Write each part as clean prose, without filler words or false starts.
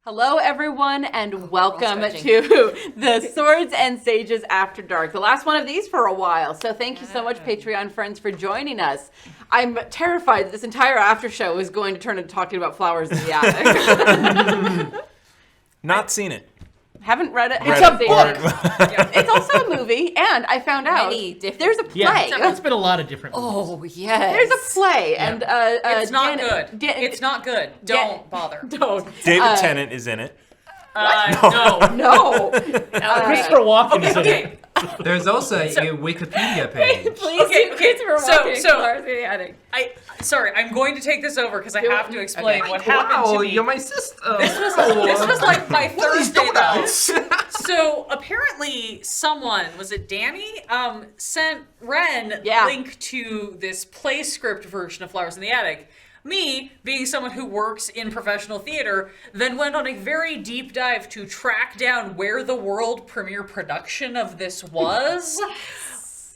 Hello, everyone, and welcome to the Swords and Sages After Dark, the last one of these for a while. So thank you so much, Patreon friends, for joining us. I'm terrified that this entire after show is going to turn into talking about flowers in the attic. Not seen it. Haven't read it. Read It's a it. book. It's also a movie, and I found out there's a play. Yeah, it's been a lot of different movies. Oh, yes. There's a play, and it's not good. It's not good. Don't bother. Don't. David Tennant is in it. No. Christopher Walken is in it. There's also a Wikipedia page. Please, Christopher Walken. Flowers in the attic. Sorry, I'm going to take this over because I have to explain what happened to me. You're my sister. This was like my Thursday night. So apparently someone, was it Danny, sent Ren link to this play script version of Flowers in the Attic. Me, being someone who works in professional theater, then went on a very deep dive to track down where the world premiere production of this was.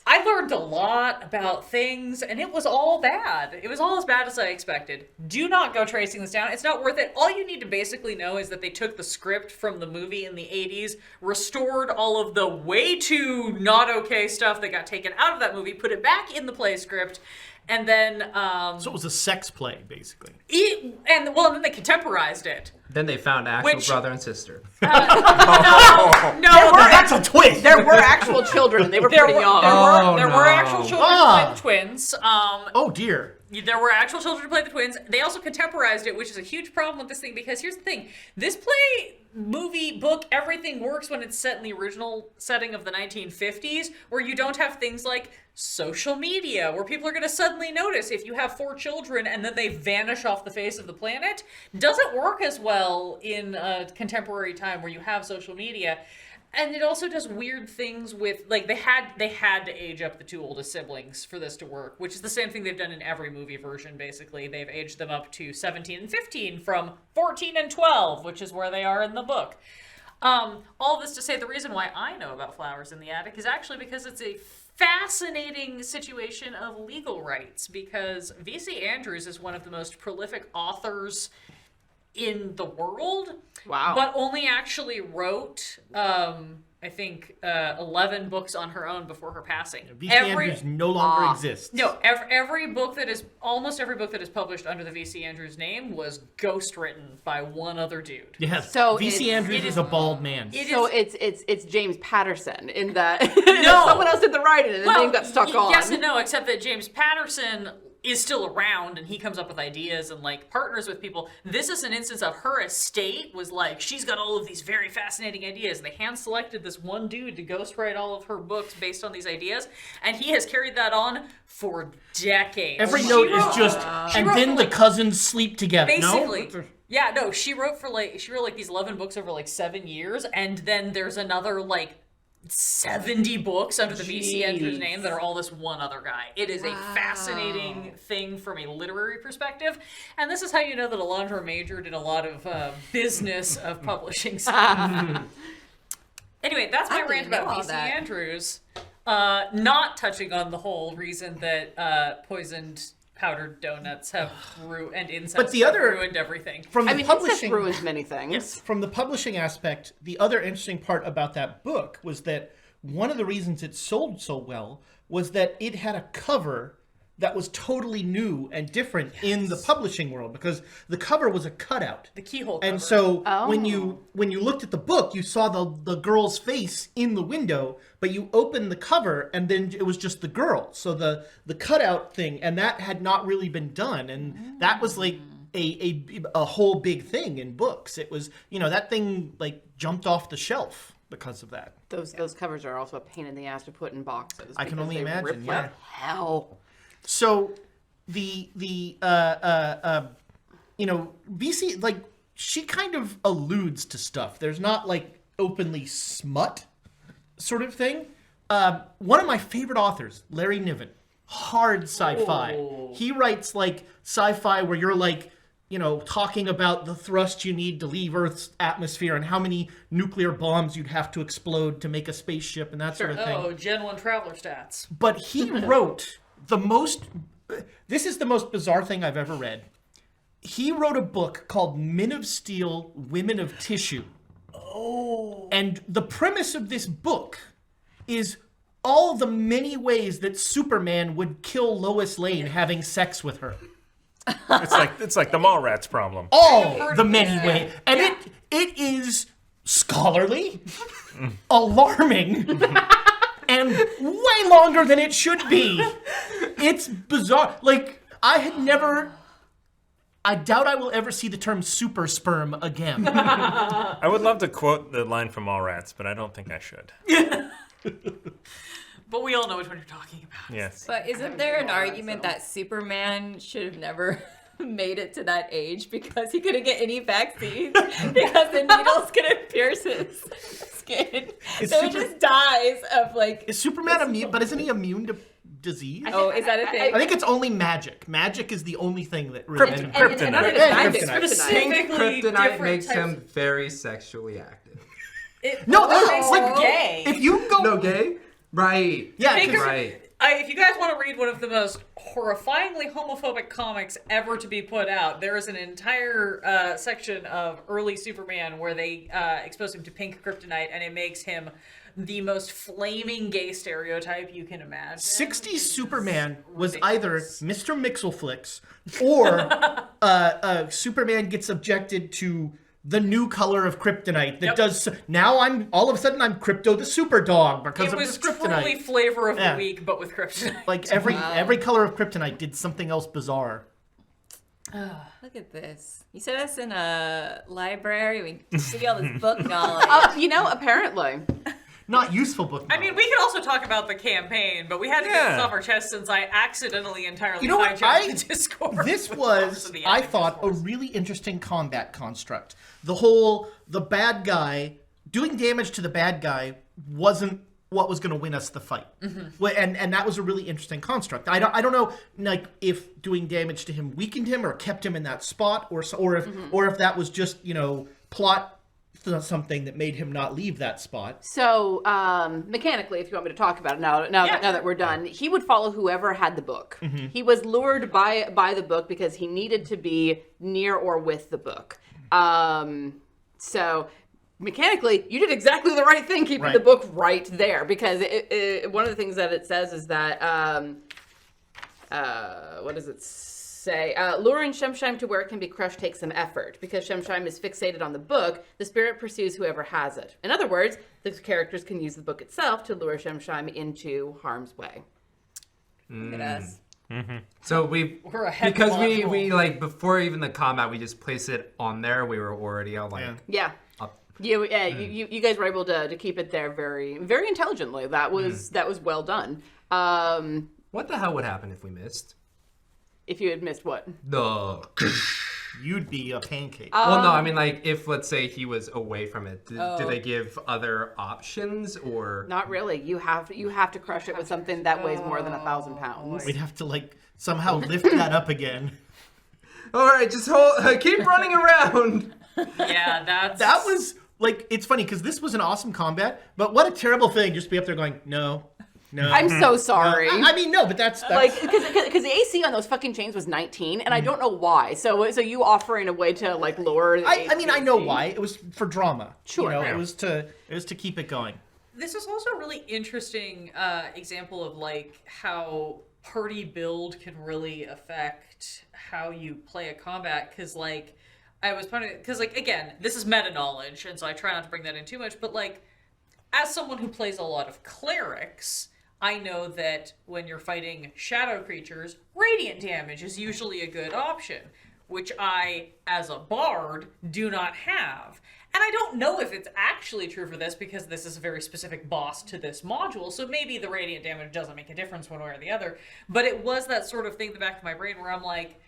I learned a lot about things, and it was all bad. It was all as bad as I expected. Do not go tracing this down. It's not worth it. All you need to basically know is that they took the script from the movie in the 80s, restored all of the way too not okay stuff that got taken out of that movie, put it back in the play script, and then... So it was a sex play, basically. Then they contemporized it. Then they found actual brother and sister. No, that's a twist. There were actual children, and they were pretty young. There were actual children who played the twins. Oh, dear. There were actual children who played the twins. They also contemporized it, which is a huge problem with this thing, because here's the thing. This play, movie, book, everything works when it's set in the original setting of the 1950s, where you don't have things like social media, where people are going to suddenly notice if you have 4 children and then they vanish off the face of the planet. Doesn't work as well in a contemporary time where you have social media. And it also does weird things with, like, they had to age up the 2 oldest siblings for this to work, which is the same thing they've done in every movie version, basically. They've aged them up to 17 and 15 from 14 and 12, which is where they are in the book. All this to say, the reason why I know about Flowers in the Attic is actually because it's a fascinating situation of legal rights, because V.C. Andrews is one of the most prolific authors in the world. Wow. But only actually wrote, I think, 11 books on her own before her passing. V.C. Andrews no longer exists. No, almost every book that is published under the V.C. Andrews name was ghostwritten by one other dude. Yes. So V.C. Andrews is a bald man. It's James Patterson in that No. someone else did the writing and the name got stuck on. Yes and no, except that James Patterson is still around and he comes up with ideas and like partners with people. This is an instance of her estate was like, she's got all of these very fascinating ideas. They hand selected this one dude to ghostwrite all of her books based on these ideas, and he has carried that on for decades. Every note is just, and then the cousins sleep together. Basically. No? Yeah, no, she wrote these 11 books over like 7 years, and then there's another like 70 books under the V.C. Andrews name that are all this one other guy. It is a fascinating thing from a literary perspective, and this is how you know that Alondra majored in a lot of business of publishing stuff. Anyway, that's my rant about V.C. Andrews. Not touching on the whole reason that poisoned powdered donuts have and incest have ruined everything. Incest ruins many things. Yes, from the publishing aspect, the other interesting part about that book was that one of the reasons it sold so well was that it had a cover that was totally new and different in the publishing world, because the cover was a cutout. The keyhole cover. And so when you looked at the book, you saw the girl's face in the window, but you opened the cover and then it was just the girl. So the cutout thing, and that had not really been done, and that was like a whole big thing in books. It was, that thing like jumped off the shelf because of that. Those covers are also a pain in the ass to put in boxes. I can only imagine. Rip like hell. So VC, like, she kind of alludes to stuff. There's not like openly smut sort of thing. One of my favorite authors, Larry Niven, hard sci-fi. Oh. He writes like sci-fi where you're like, talking about the thrust you need to leave Earth's atmosphere and how many nuclear bombs you'd have to explode to make a spaceship and that sort of thing. Oh, Gen 1 Traveler stats. But he wrote this is the most bizarre thing I've ever read. he wrote a book called Men of Steel, Women of Tissue. Oh. And the premise of this book is all the many ways that Superman would kill Lois Lane having sex with her. It's like the Mallrats problem. All the many ways. And it is scholarly, alarming, and way longer than it should be. It's bizarre. Like, I doubt I will ever see the term super sperm again. I would love to quote the line from Mallrats, but I don't think I should. But we all know which one you're talking about. Yes. But isn't there an argument that Superman should have never made it to that age because he couldn't get any vaccines because the needles couldn't pierce his skin? So he just dies of like... Is Superman immune? But isn't he immune to disease? Oh, is that a thing? I think it's only magic. Magic is the only thing that really... Kryptonite. Specifically Kryptonite different makes types him of- very sexually active. No, makes like, him gay. if you go... No, gay? Right. Yeah, Think 'cause- of- Right. If you guys want to read one of the most horrifyingly homophobic comics ever to be put out, there is an entire section of early Superman where they expose him to pink kryptonite, and it makes him the most flaming gay stereotype you can imagine. 60s Superman was either Mr. Mixelflix or Superman gets subjected to the new color of kryptonite that does... Now all of a sudden I'm Crypto the Super Dog because of this It was kryptonite. truly flavor of the week, but with kryptonite. Like every color of kryptonite did something else bizarre. Look at this. You said us in a library. We give you all this book knowledge. Apparently. Not useful book I mean, we could also talk about the campaign, but we had to get this off our chest since I accidentally entirely You know what? hijacked the Discord. This with was, most of the I anime thought, a source. really interesting combat construct. The bad guy, doing damage to the bad guy wasn't what was going to win us the fight. And that was a really interesting construct. I don't know, like, if doing damage to him weakened him or kept him in that spot, or if that was just, plot something that made him not leave that spot. So, mechanically, if you want me to talk about it now that we're done, he would follow whoever had the book. He was lured by the book because he needed to be near or with the book. So, mechanically, you did exactly the right thing keeping the book right there, because one of the things that it says is that, what does it say? Luring Shemshime to where it can be crushed takes some effort. Because Shemshime is fixated on the book, the spirit pursues whoever has it. In other words, the characters can use the book itself to lure Shemshime into harm's way. Look at us. So We're ahead because of the we like before even the combat, we just place it on there. We were already all like, Yeah. Up. You guys were able to keep it there very, very intelligently. That was well done. what the hell would happen if we missed? If you had missed what? The You'd be a pancake. well, no, I mean like if let's say he was away from it, did they give other options or? Not really. You have to crush it with something that weighs more than 1,000 pounds. We'd have to, like, somehow lift that up again. All right, just keep running around. Yeah, That was, like, it's funny, because this was an awesome combat, but what a terrible thing just to be up there going, no. I'm so sorry. I mean, no, but that's Like, because the AC on those fucking chains was 19, and I don't know why. So you offering a way to like lower the I mean, I know AC. why. It was for drama. Sure. It was to keep it going. This is also a really interesting example of like how party build can really affect how you play a combat. Because like I was because like again, this is meta knowledge, and so I try not to bring that in too much. But like as someone who plays a lot of clerics, I know that when you're fighting shadow creatures, radiant damage is usually a good option, which I, as a bard, do not have. And I don't know if it's actually true for this because this is a very specific boss to this module, so maybe the radiant damage doesn't make a difference one way or the other. But it was that sort of thing in the back of my brain where I'm like,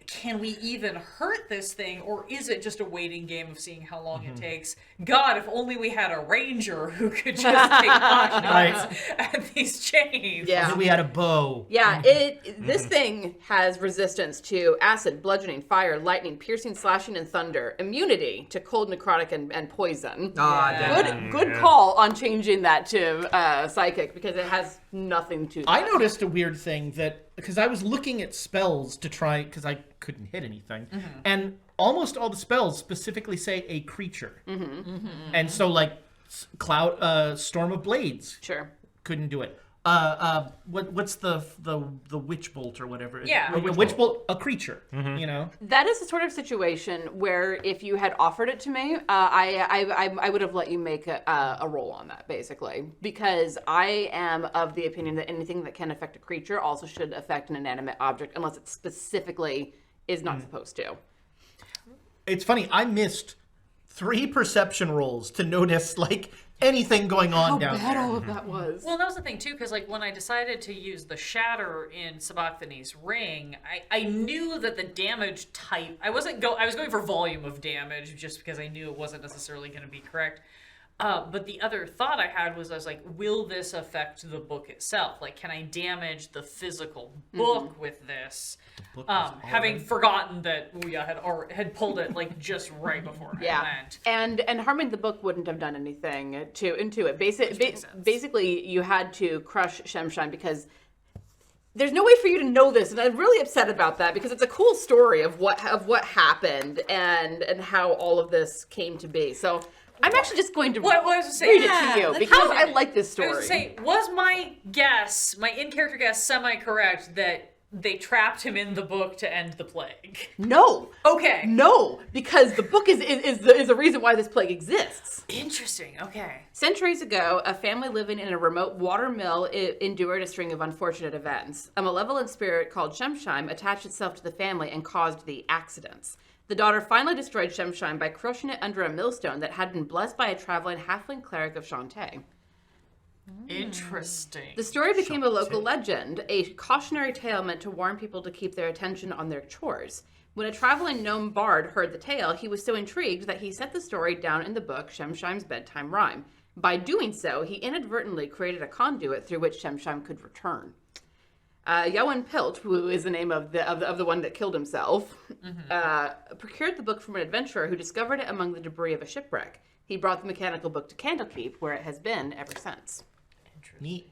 can we even hurt this thing, or is it just a waiting game of seeing how long it takes? God, if only we had a ranger who could just take pot shots at these chains. Yeah. We had a bow. Yeah, this thing has resistance to acid, bludgeoning, fire, lightning, piercing, slashing, and thunder. Immunity to cold, necrotic, and poison. Damn. Good call on changing that to psychic, because it has nothing to. I noticed a weird thing that because I was looking at spells to try because I couldn't hit anything, and almost all the spells specifically say a creature, and so like Storm of Blades, Sure. couldn't do it. What's the witch bolt or whatever? Yeah. a witch bolt, a creature. You know, That is the sort of situation where if you had offered it to me, I would have let you make a roll on that, basically. Because I am of the opinion that anything that can affect a creature also should affect an inanimate object, unless it specifically is not supposed to. it's funny. I missed 3 perception rolls to notice like anything going on How down bad there. all of that was. Well, that was the thing too, because like when I decided to use the Shatter in Sabachthani's ring, I knew that the damage type I was going for volume of damage just because I knew it wasn't necessarily going to be correct. But the other thought I had was I was like, will this affect the book itself? Like, can I damage the physical book with this? Having forgotten that Ouya had pulled it like just right before I went. And harming the book wouldn't have done anything into it. makes sense. Basically, you had to crush Shemshime because there's no way for you to know this, and I'm really upset about that because it's a cool story of what happened and how all of this came to be. So I'm actually just going to read it to you because I like this story. I was going to say, was my in-character guess semi-correct that they trapped him in the book to end the plague? No. Okay. No, because the book is the reason why this plague exists. Interesting. Okay. Centuries ago, a family living in a remote water mill endured a string of unfortunate events. A malevolent spirit called Shemshime attached itself to the family and caused the accidents. The daughter finally destroyed Shemshime by crushing it under a millstone that had been blessed by a traveling halfling cleric of Shantae. Interesting. The story became a local legend, a cautionary tale meant to warn people to keep their attention on their chores. When a traveling gnome bard heard the tale, he was so intrigued that he set the story down in the book Shemshime's Bedtime Rhyme. By doing so, he inadvertently created a conduit through which Shemshime could return. Yowen Pilt, who is the name of the one that killed himself, procured the book from an adventurer who discovered it among the debris of a shipwreck. He brought the mechanical book to Candlekeep, where it has been ever since. Neat.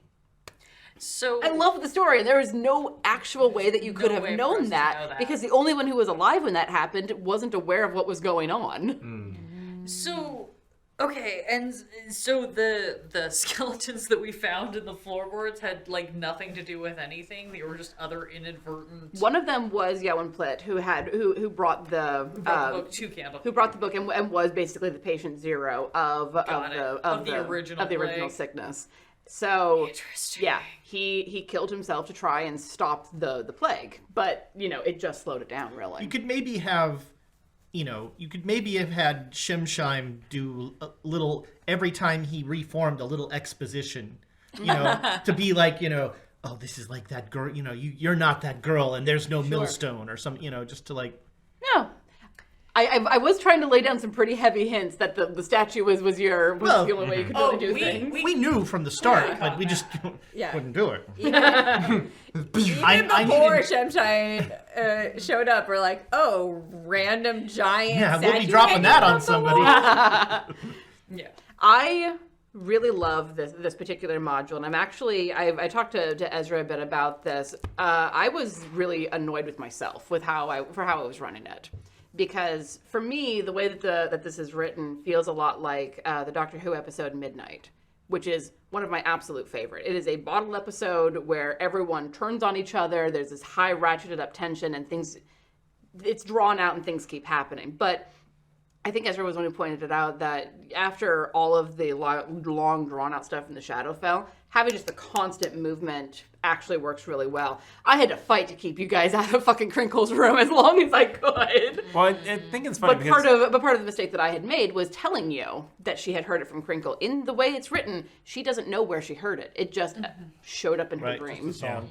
So I love the story. There is no actual way that you could have way for us known to that, know that. because the only one who was alive when that happened wasn't aware of what was going on. So, okay, and so the skeletons that we found in the floorboards had like nothing to do with anything. They were just other inadvertent. One of them was Yowen Plitt, who brought the book to Candle. who brought the book and was basically the patient zero of the original sickness. So Interesting. yeah, he killed himself to try and stop the plague, but it just slowed it down really. You could maybe have had Shemshime do a little every time he reformed a little exposition, to be like, oh, this is like that girl, you're not that girl, and there's no millstone or something, just to like. No. I was trying to lay down some pretty heavy hints that the statue was the only way you could really do things. We knew from the start, but we just wouldn't do it. Even before Shemshime showed up, we're like, oh, random giant we'll be statue dropping that on hanging somebody. Yeah. I really love this particular module, and I talked to Ezra a bit about this. I was really annoyed with myself with how I was running it. Because for me, the way that this is written feels a lot like the Doctor Who episode Midnight, which is one of my absolute favorite. It is a bottle episode where everyone turns on each other. There's this high ratcheted up tension and it's drawn out and things keep happening. But I think Ezra was the one who pointed it out that after all of the long drawn out stuff in the Shadowfell, having just the constant movement actually works really well. I had to fight to keep you guys out of fucking Crinkle's room as long as I could. Well, I think it's funny But part of the mistake that I had made was telling you that she had heard it from Crinkle. In the way it's written, she doesn't know where she heard it. It just showed up in her dream. Yeah.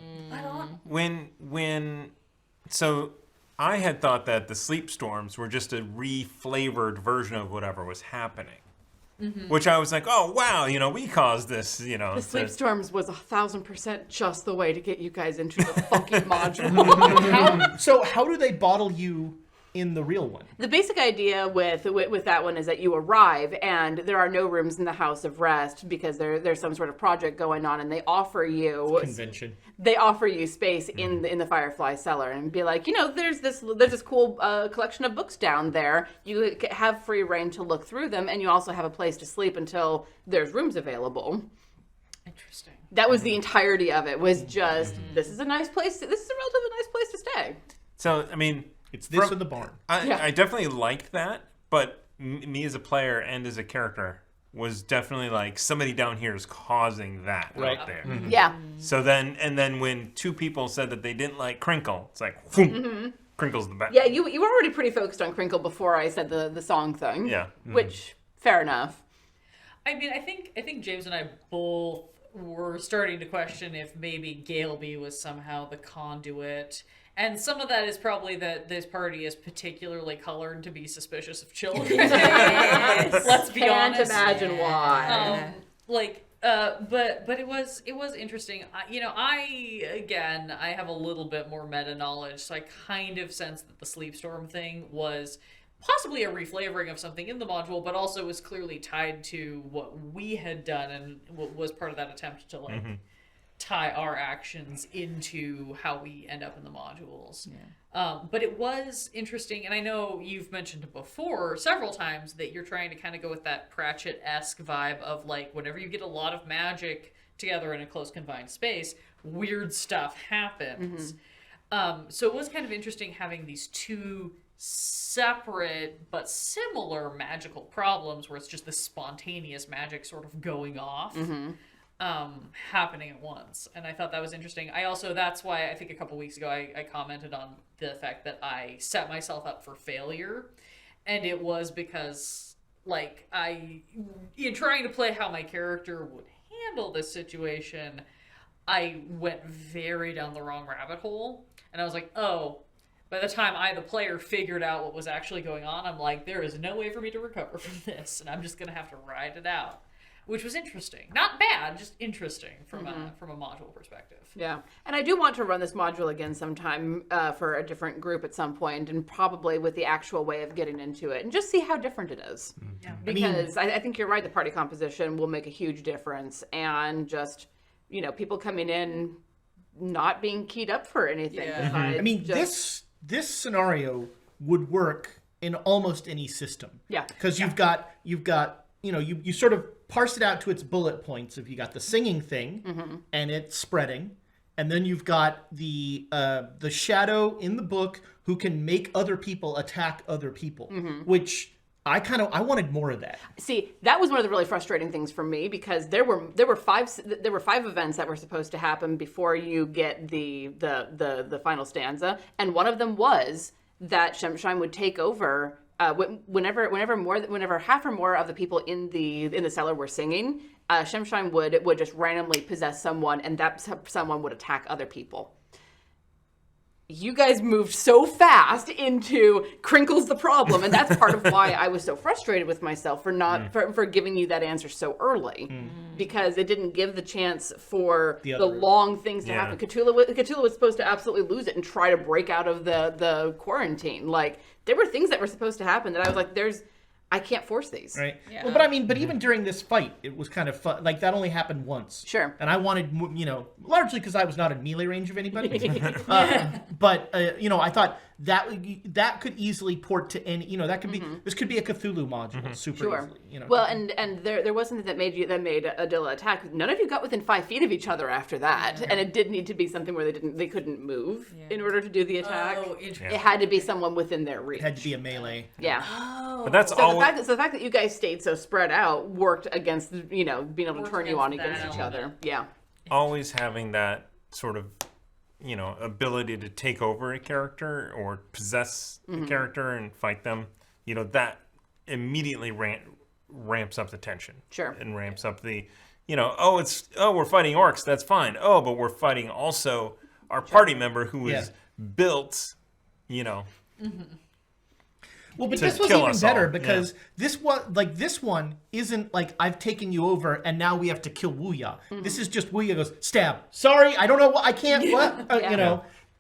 So I had thought that the sleep storms were just a reflavored version of whatever was happening. Which I was like, oh wow, we caused this, The sleep storms was 1,000% just the way to get you guys into the fucking module. So how do they bottle you in the real one. The basic idea with that one is that you arrive and there are no rooms in the House of Rest because there's some sort of project going on, and they offer you Convention. They offer you space in the Firefly cellar and be like, there's this cool collection of books down there. You have free reign to look through them, and you also have a place to sleep until there's rooms available. Interesting. That was the entirety of it. Was just this is a nice place. This is a relatively nice place to stay. So I mean, It's this or the barn. I definitely liked that, but me as a player and as a character was definitely like somebody down here is causing that right there. Yeah. So then when two people said that they didn't like Crinkle, it's like, whoom, Crinkle's the best. Yeah, you were already pretty focused on Crinkle before I said the song thing. Yeah. Which, fair enough. I mean, I think James and I both were starting to question if maybe Galeby was somehow the conduit. And some of that is probably that this party is particularly colored to be suspicious of children. Let's be honest. Can't imagine why. But it was interesting. I have a little bit more meta knowledge, so I kind of sense that the Sleepstorm thing was possibly a reflavoring of something in the module, but also was clearly tied to what we had done and what was part of that attempt to tie our actions into how we end up in the modules. Yeah. But it was interesting, and I know you've mentioned before several times that you're trying to kind of go with that Pratchett-esque vibe of like whenever you get a lot of magic together in a close confined space, weird stuff happens. So it was kind of interesting having these two separate but similar magical problems where it's just this spontaneous magic sort of going off. Happening at once, and I thought that was interesting. That's why I think a couple weeks ago I commented on the fact that I set myself up for failure, and it was because in trying to play how my character would handle this situation, I went very down the wrong rabbit hole, and I was like, oh, by the time I, the player, figured out what was actually going on, I'm like, there is no way for me to recover from this, and I'm just gonna have to ride it out. Which was interesting. Not bad, just interesting from a module perspective. Yeah. And I do want to run this module again sometime for a different group at some point, and probably with the actual way of getting into it, and just see how different it is. Yeah. Because I think you're right, the party composition will make a huge difference, and just, people coming in not being keyed up for anything. Besides this scenario would work in almost any system. Yeah. Because you've got you sort of parse it out to its bullet points. If you got the singing thing and it's spreading, and then you've got the shadow in the book who can make other people attack other people, which I wanted more of that. See, that was one of the really frustrating things for me, because there were five events that were supposed to happen before you get the final stanza, and one of them was that Shemshime would take over. Whenever half or more of the people in the cellar were singing, Shemshime would just randomly possess someone, and that someone would attack other people. You guys moved so fast into Crinkle's the problem, and that's part of why I was so frustrated with myself for giving you that answer so early, because it didn't give the chance for the long things to happen. Cthulhu was supposed to absolutely lose it and try to break out of the quarantine. Like, there were things that were supposed to happen that I was like, I can't force these. Right. Yeah. Well, but even during this fight, it was kind of fun. Like, that only happened once. Sure. And I wanted, largely because I was not in melee range of anybody. But I thought that could easily port to any, that could be, this could be a Cthulhu module super easily. Well, and there was something that made Adilla attack. None of you got within 5 feet of each other after that, and it did need to be something where they couldn't move in order to do the attack. Oh, interesting. It had to be someone within their reach. It had to be a melee. Yeah. Oh. But that's the fact that you guys stayed so spread out worked against being able to turn you on against each other. Yeah. Always having that sort of ability to take over a character or possess a character and fight them, that immediately ramps up the tension. Sure. And ramps up the, we're fighting orcs, that's fine. Oh, but we're fighting also our party member who is built, Well, but this was even better because this one isn't like I've taken you over and now we have to kill Wuya. This is just Wuya goes, stab. Sorry, I don't know what I can't. What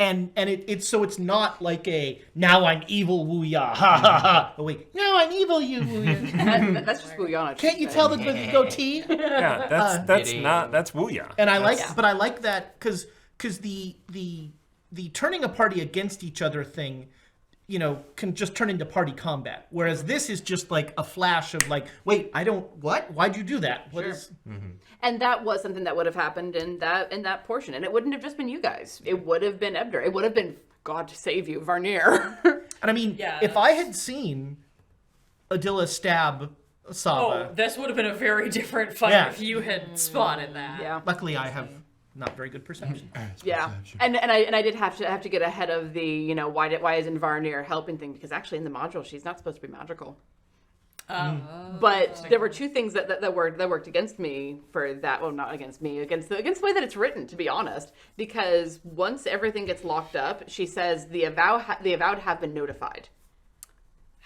it's so it's not like a now I'm evil woo-ya ha ha ha. Oh wait, now I'm evil you woo-ya. That's just Booyana. Can't you tell the goatee? Yeah, that's Wuya. And I like, but I like that because the turning a party against each other thing, can just turn into party combat. Whereas this is just like a flash of like, wait, what? Why'd you do that? What is? And that was something that would have happened in that portion, and it wouldn't have just been you guys. It would have been Ebder. It would have been, God save you, Varnier. And I mean, if I had seen Adilla stab Saba, this would have been a very different fight if you had spotted that. Yeah. luckily I have not very good perception. Yeah, and I did have to get ahead of the why isn't Varnier helping thing, because actually in the module she's not supposed to be magical. But there were two things that worked against me for that. Well, not against me, against the way that it's written, to be honest. Because once everything gets locked up, she says the avowed have been notified.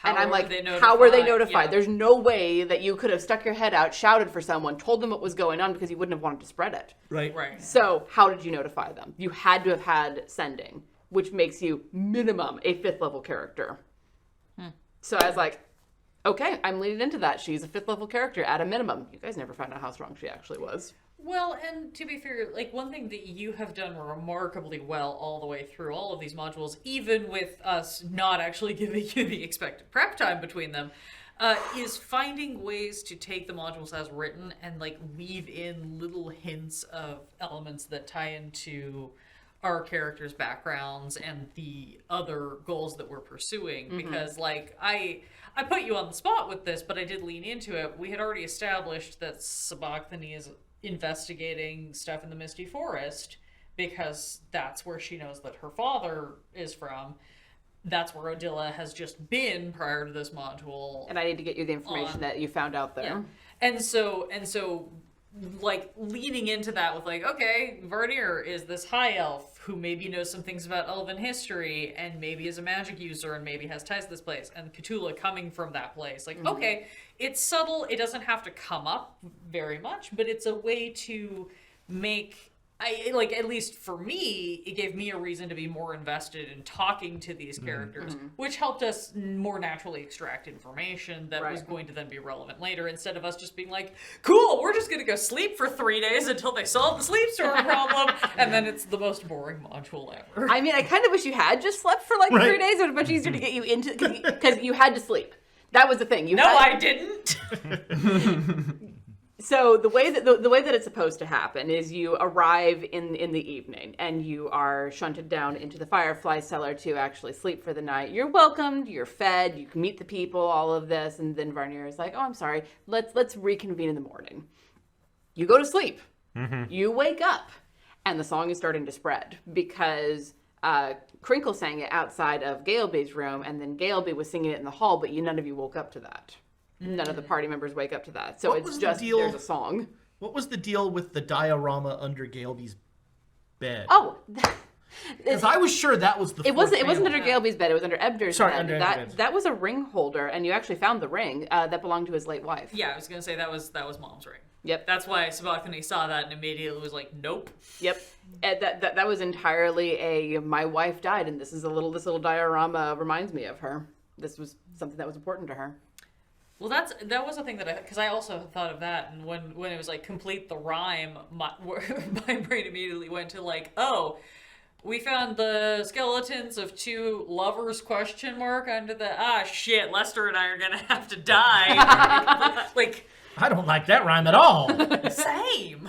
And I'm like, how were they notified? Yeah. There's no way that you could have stuck your head out, shouted for someone, told them what was going on, because you wouldn't have wanted to spread it. Right. So how did you notify them? You had to have had sending, which makes you minimum a 5th level character. So I was like, okay, I'm leading into that. She's a 5th level character at a minimum. You guys never found out how strong she actually was. Well, and to be fair, like, one thing that you have done remarkably well all the way through all of these modules, even with us not actually giving you the expected prep time between them, is finding ways to take the modules as written and, like, weave in little hints of elements that tie into our characters' backgrounds and the other goals that we're pursuing. Because, like, I put you on the spot with this, but I did lean into it. We had already established that Sabachthani is investigating stuff in the Misty Forest because that's where she knows that her father is from. That's where Odila has just been prior to this module. And I need to get you the information that you found out there. Yeah. And so like leaning into that with like, okay, Varnier is this high elf who maybe knows some things about elven history and maybe is a magic user and maybe has ties to this place, and Cthulhu coming from that place. Like, okay, it's subtle, it doesn't have to come up very much, but it's a way to make, at least for me, it gave me a reason to be more invested in talking to these characters, which helped us more naturally extract information that was going to then be relevant later, instead of us just being like, cool, we're just going to go sleep for 3 days until they solve the sleep storm problem, and then it's the most boring module ever. I mean, I kind of wish you had just slept for like 3 days. It would have been much easier to get you into, because you had to sleep. That was the thing. I didn't. So the way that it's supposed to happen is you arrive in the evening and you are shunted down into the Firefly cellar to actually sleep for the night. You're welcomed, you're fed, you can meet the people, all of this, and then Varnier is like, "Oh, I'm sorry. Let's reconvene in the morning." You go to sleep. You wake up, and the song is starting to spread because Crinkle sang it outside of Galeby's room, and then Galeby was singing it in the hall, but none of you woke up to that. None of the party members wake up to that. So it's just, there's a song. What was the deal with the diorama under Galeby's bed? Oh, because I was sure that was the. It wasn't under Galeby's bed. It was under Ebder's bed. Under Ebder's bed. That was a ring holder, and you actually found the ring that belonged to his late wife. Yeah, I was gonna say that was Mom's ring. Yep. That's why Sabachthani saw that and immediately was like, nope. Yep. And that was entirely my wife died, and this little diorama reminds me of her. This was something that was important to her. Well, that was a thing that because I also thought of that, and when it was like complete the rhyme, my brain immediately went to like, oh, we found the skeletons of 2 lovers ? Under the shit, Lester and I are gonna have to die. Like, I don't like that rhyme at all. same.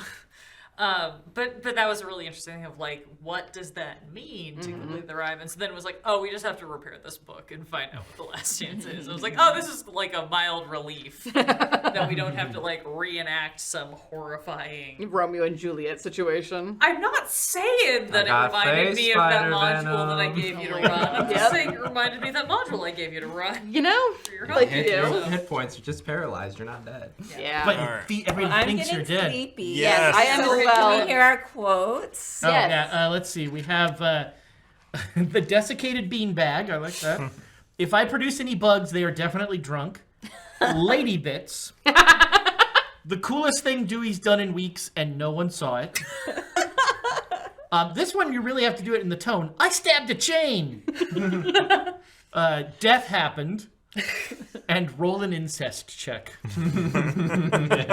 But that was a really interesting thing of like, what does that mean to complete the rhyme? And so then it was like, oh, we just have to repair this book and find out what the last chance is. I was like, oh, this is like a mild relief that we don't have to like reenact some horrifying Romeo and Juliet situation. I'm not saying that it reminded me of that module that I gave you to run. I'm just saying it reminded me of that module I gave you to run. You know, like you do. Hit points, you're just paralyzed, you're not dead. Yeah. But Right. everyone I'm thinks getting you're dead. sleepy. Yes. I am as So well. can we hear our quotes? Oh, Yes. yeah. Let's see. We have the desiccated beanbag. I like that. If I produce any bugs, they are definitely drunk. Lady bits. The coolest thing Dewey's done in weeks, and no one saw it. This one, you really have to do it in the tone. I stabbed a chain. Death happened. And roll an incest check. You're welcome.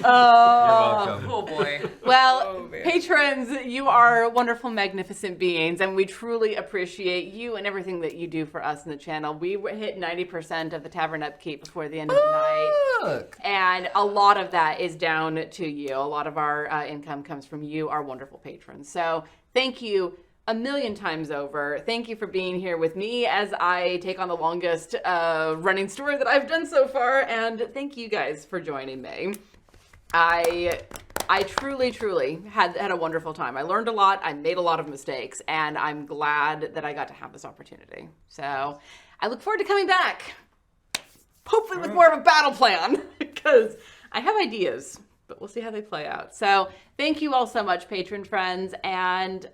Oh boy. Well, patrons, you are wonderful, magnificent beings, and we truly appreciate you and everything that you do for us in the channel. We hit 90% of the tavern upkeep before the end of the night, and a lot of that is down to you. A lot of our income comes from you, our wonderful patrons. So thank you a million times over. Thank you for being here with me as I take on the longest running story that I've done so far, and thank you guys for joining me. I truly had a wonderful time. I learned a lot, I made a lot of mistakes, and I'm glad that I got to have this opportunity. So I look forward to coming back, hopefully with more of a battle plan, because I have ideas, but we'll see how they play out. So thank you all so much, patron friends, and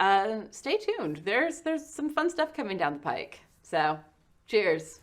stay tuned. There's some fun stuff coming down the pike. So cheers.